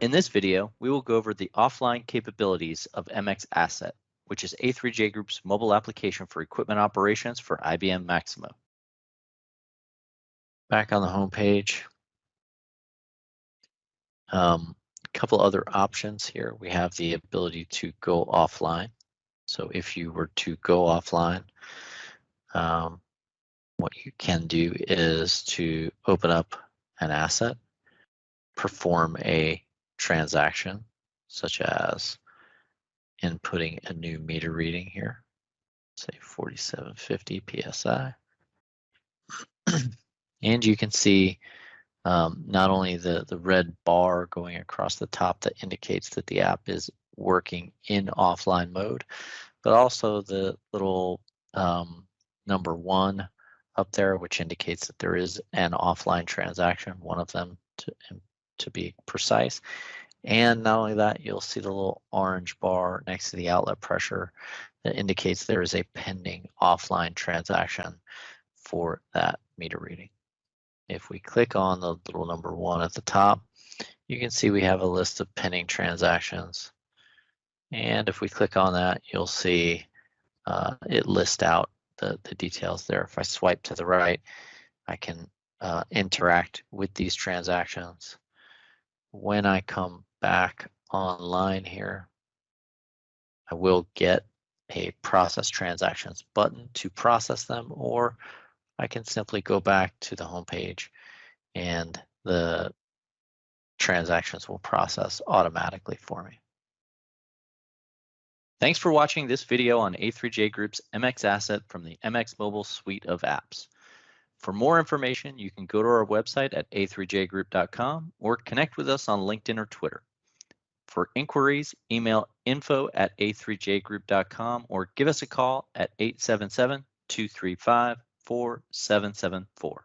In this video, we will go over the offline capabilities of MxAsset, which is A3J Group's mobile application for equipment operations for IBM Maximo. Back on the home page, a couple other options here. We have the ability to go offline. So if you were to go offline, what you can do is to open up an asset, perform a transaction, such as inputting a new meter reading here, say 4750 PSI. And you can see not only the red bar going across the top that indicates that the app is working in offline mode, but also the little number 1 up there, which indicates that there is an offline transaction, one of them to be precise. And not only that, you'll see the little orange bar next to the outlet pressure that indicates there is a pending offline transaction for that meter reading. If we click on the little number 1 at the top, you can see we have a list of pending transactions. And if we click on that, you'll see it lists out the details there. If I swipe to the right, I can interact with these transactions. When I come back online here, I will get a process transactions button to process them, or I can simply go back to the home page and the transactions will process automatically for me. Thanks for watching this video on A3J Group's MxAsset from the MX Mobile suite of apps. For more information, you can go to our website at a3jgroup.com or connect with us on LinkedIn or Twitter. For inquiries, email info@a3jgroup.com or give us a call at 877-235-4774.